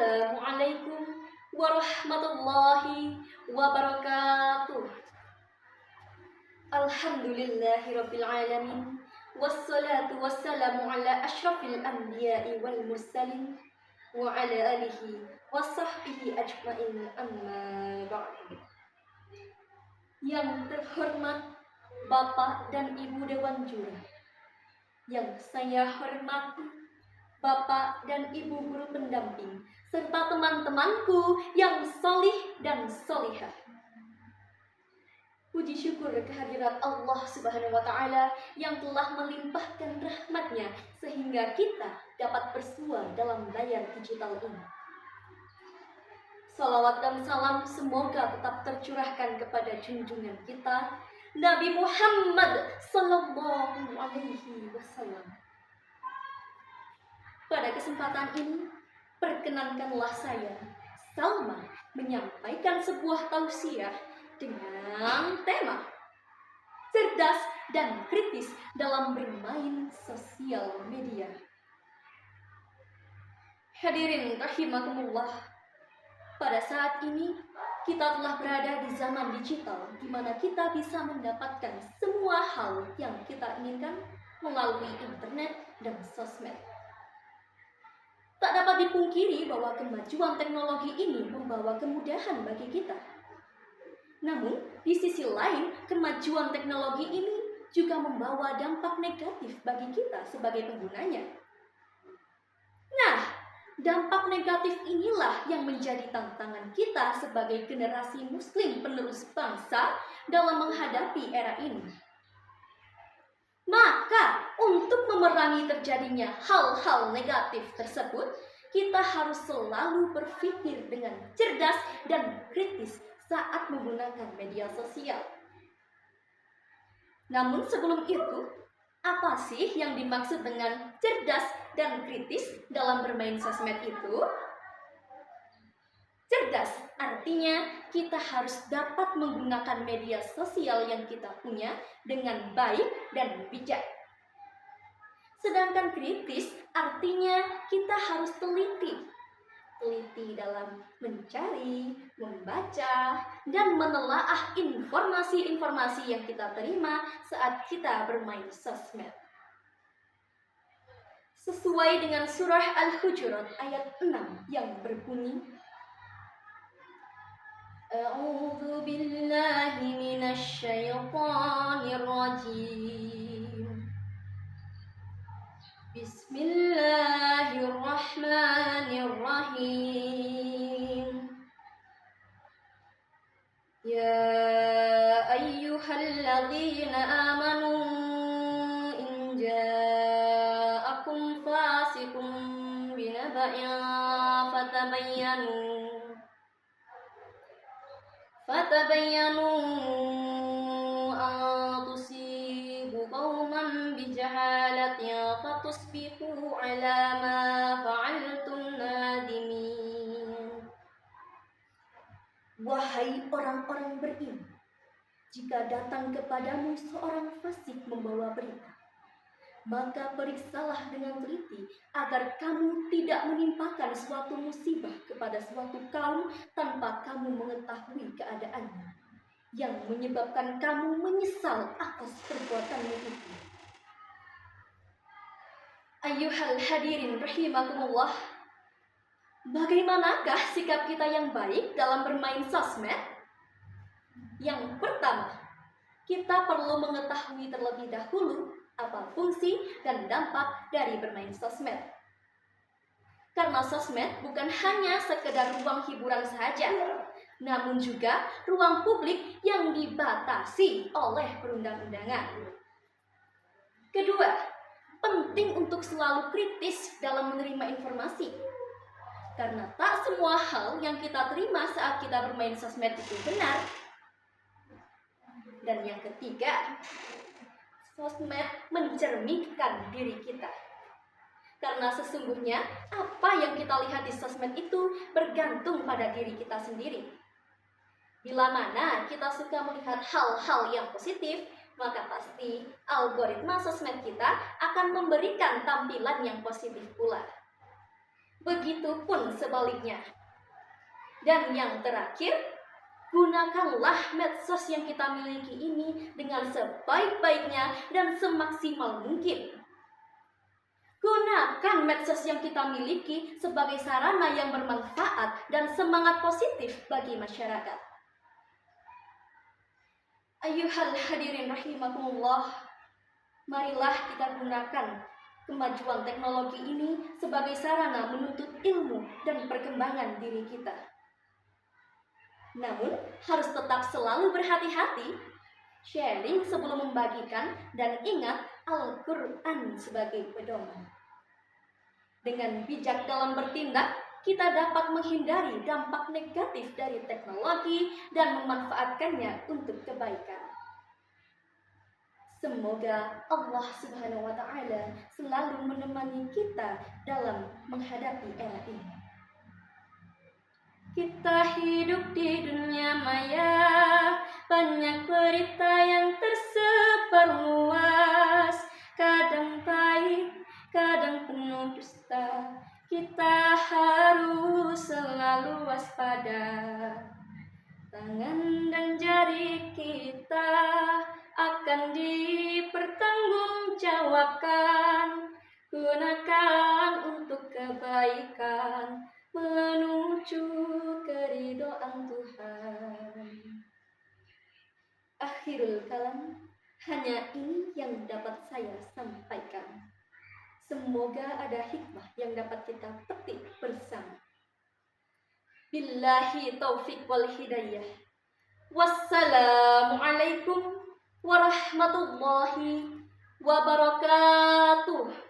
Assalamualaikum warahmatullahi wabarakatuh. Alhamdulillahirabbil alamin. Wassalatu wassalamu ala asyrafil anbiya'i wal mursalin wa ala alihi washabbihi ajmain, amma ba'du. Yang terhormat Bapak dan Ibu Dewan Juri, yang saya hormati Bapak dan Ibu guru pendamping, serta teman-temanku yang solih dan solihah. Puji syukur kehadirat Allah Subhanahu wa Ta'ala yang telah melimpahkan rahmatnya sehingga kita dapat bersua dalam layar digital ini. Salawat dan salam semoga tetap tercurahkan kepada junjungan kita Nabi Muhammad Sallallahu Alaihi Wasallam. Pada kesempatan ini, perkenankanlah saya, Salma, menyampaikan sebuah tausiah dengan tema cerdas dan kritis dalam bermain sosial media. Hadirin rahimakumullah, pada saat ini kita telah berada di zaman digital di mana kita bisa mendapatkan semua hal yang kita inginkan melalui internet dan sosmed. Tak dapat dipungkiri bahwa kemajuan teknologi ini membawa kemudahan bagi kita. Namun, di sisi lain, kemajuan teknologi ini juga membawa dampak negatif bagi kita sebagai penggunanya. Nah, dampak negatif inilah yang menjadi tantangan kita sebagai generasi muslim penerus bangsa dalam menghadapi era ini. Maka, untuk memerangi terjadinya hal-hal negatif tersebut, kita harus selalu berpikir dengan cerdas dan kritis saat menggunakan media sosial. Namun sebelum itu, apa sih yang dimaksud dengan cerdas dan kritis dalam bermain sosmed itu? Cerdas artinya kita harus dapat menggunakan media sosial yang kita punya dengan baik dan bijak. Sedangkan kritis artinya kita harus teliti dalam mencari, membaca, dan menelaah informasi-informasi yang kita terima saat kita bermain sosmed. Sesuai dengan surah Al-Hujurat ayat 6 yang berbunyi, A'udzu billahi minasy syaithanir rajim. Bismillahirrahmanirrahim. Ya ayyuhalladzina amanu in ja'akum fasiqun binaba'in fatabayyanu an tusibu qauman bijahalatin fatusbihu ala ma fa'altum nadimin. Wahai orang-orang beriman, jika datang kepadamu seorang fasik membawa berita, maka periksalah dengan teliti agar kamu tidak menimpakan suatu musibah kepada suatu kaum tanpa kamu mengetahui keadaannya, yang menyebabkan kamu menyesal atas perbuatanmu itu. Ayyuhal hadirin rahimakumullah, bagaimanakah sikap kita yang baik dalam bermain sosmed? Yang pertama, kita perlu mengetahui terlebih dahulu apa fungsi dan dampak dari bermain sosmed. Karena sosmed bukan hanya sekedar ruang hiburan saja, namun juga ruang publik yang dibatasi oleh perundang-undangan. Kedua, penting untuk selalu kritis dalam menerima informasi. Karena tak semua hal yang kita terima saat kita bermain sosmed itu benar. Dan yang ketiga, sosmed mencerminkan diri kita. Karena sesungguhnya apa yang kita lihat di sosmed itu bergantung pada diri kita sendiri. Bila mana kita suka melihat hal-hal yang positif, maka pasti algoritma sosmed kita akan memberikan tampilan yang positif pula. Begitupun sebaliknya. Dan yang terakhir, gunakanlah medsos yang kita miliki ini dengan sebaik-baiknya dan semaksimal mungkin. Gunakan medsos yang kita miliki sebagai sarana yang bermanfaat dan semangat positif bagi masyarakat. Ayyuhal hadirin rahimakumullah, marilah kita gunakan kemajuan teknologi ini sebagai sarana menuntut ilmu dan perkembangan diri kita. Namun, harus tetap selalu berhati-hati, sharing sebelum membagikan, dan ingat Al-Quran sebagai pedoman. Dengan bijak dalam bertindak, kita dapat menghindari dampak negatif dari teknologi dan memanfaatkannya untuk kebaikan. Semoga Allah Subhanahu wa Ta'ala selalu menemani kita dalam menghadapi era ini. Kita hidup di dunia maya, banyak berita yang tersebar luas, kadang baik, kadang penuh dusta. Kita harus selalu waspada. Tangan dan jari kita akan dipertanggungjawabkan. Gunakan untuk kebaikan, menuju keridhaan Tuhan. Akhirul kalam, hanya ini yang dapat saya sampaikan. Semoga ada hikmah yang dapat kita petik bersama. Billahi taufiq wal hidayah. Wassalamualaikum warahmatullahi wabarakatuh.